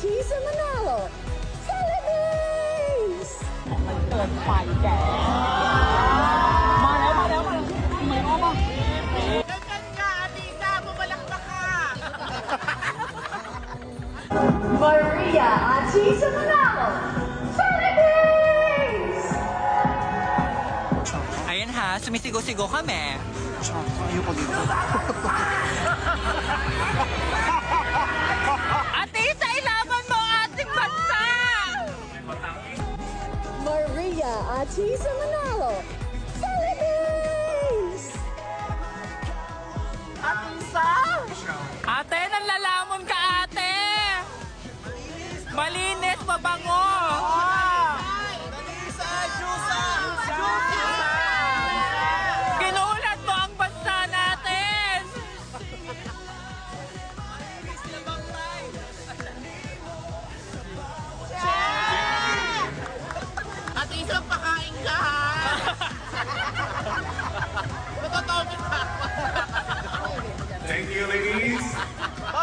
Atisa Manalo. Celebrate! เกินไปแกมาแล้วไม่ออกป่ะ Ganyan ka, Atisa! Bumalakpak ka! Maria Atisa Manalo. Celebrate! Ayan ha, sumisigaw-sigaw kami. Ayoko dito. Atisa, ilaban mo ang ating bansa! Maria Atisa Manalo. Celebrate! Atisa! Ate, nanlalamon ka ate! Malinis, mabango! Atisa! Jusa! Ginulat mo ang bansa natin! Atisa, pakain ka ha! Matatomin ka! Thank you, ladies. Oh,